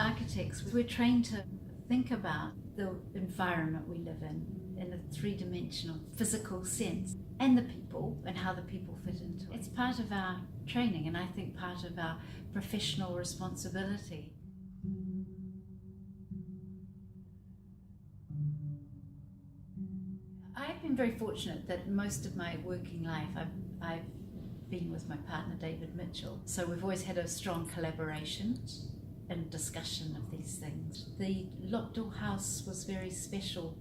architects, we're trained to think about the environment we live in a three-dimensional physical sense, and the people and how the people fit into it. It's part of our training, and I think part of our professional responsibility. I've been very fortunate that most of my working life I've been with my partner David Mitchell, so we've always had a strong collaboration and discussion of these things. The Lockdoor House was very special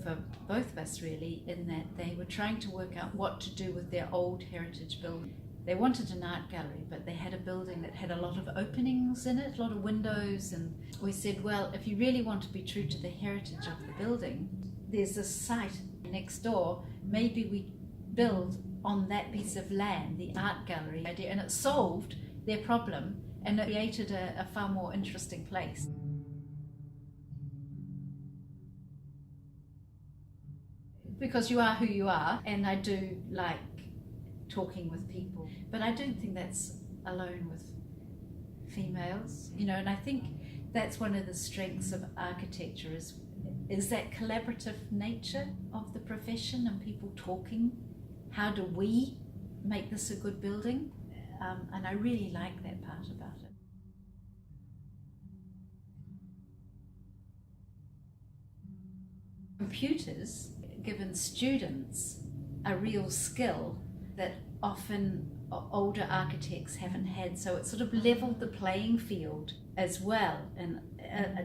for both of us really, in that they were trying to work out what to do with their old heritage building. They wanted an art gallery, but they had a building that had a lot of openings in it, a lot of windows, and we said, well, if you really want to be true to the heritage of the building, there's this site next door, maybe we build on that piece of land the art gallery idea, and it solved their problem and it created a far more interesting place. Because you are who you are, and I do like talking with people, but I don't think that's alone with females, and I think that's one of the strengths of architecture is that collaborative nature of the profession and people talking. How do we make this a good building? And I really like that part about it. Computers given students a real skill that often older architects haven't had, so it sort of leveled the playing field as well, and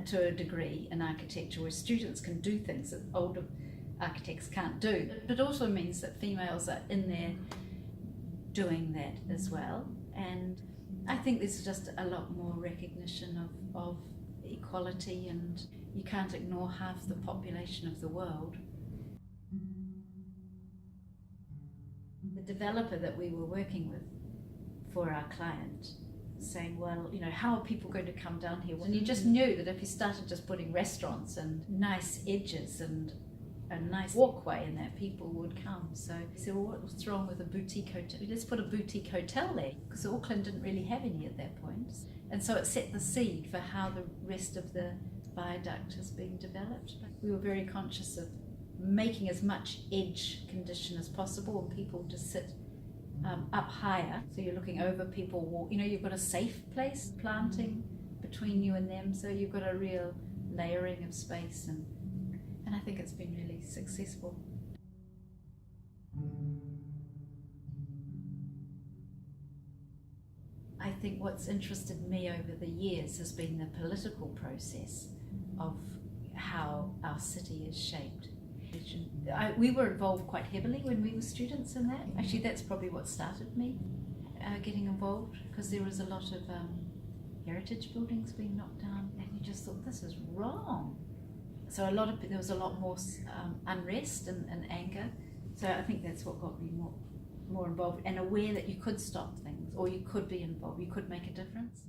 to a degree in architecture, where students can do things that older architects can't do. But it also means that females are in there doing that as well, and I think there's just a lot more recognition of equality, and you can't ignore half the population of the world. The developer that we were working with for our client saying, well, how are people going to come down here? And you just knew that if you started just putting restaurants and nice edges and a nice walkway in there, people would come. So he said, well, what's wrong with a boutique hotel? Let's put a boutique hotel there, because Auckland didn't really have any at that point. And so it set the seed for how the rest of the viaduct is being developed. But we were very conscious of making as much edge condition as possible, and people to sit up higher, so you're looking over people you've got a safe place, planting between you and them, so you've got a real layering of space, and I think it's been really successful. I think what's interested me over the years has been the political process of how our city is shaped. We were involved quite heavily when we were students in that. Actually, that's probably what started me getting involved, because there was a lot of heritage buildings being knocked down, and you just thought, this is wrong. So there was a lot more unrest and anger. So I think that's what got me more involved, and aware that you could stop things, or you could be involved, you could make a difference.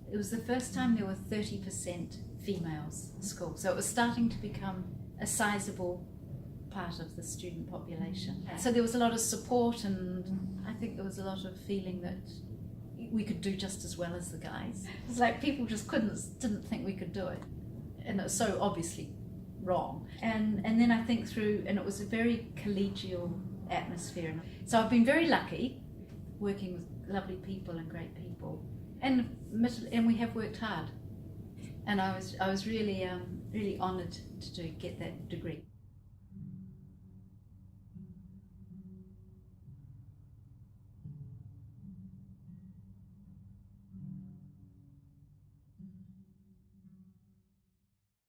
It was the first time there were 30% females in school, so it was starting to become a sizable part of the student population. So there was a lot of support, and I think there was a lot of feeling that we could do just as well as the guys. It's like people just didn't think we could do it, and it was so obviously wrong. And then I think and it was a very collegial atmosphere. So I've been very lucky working with lovely people and great people. And we have worked hard, and I was really honoured to get that degree.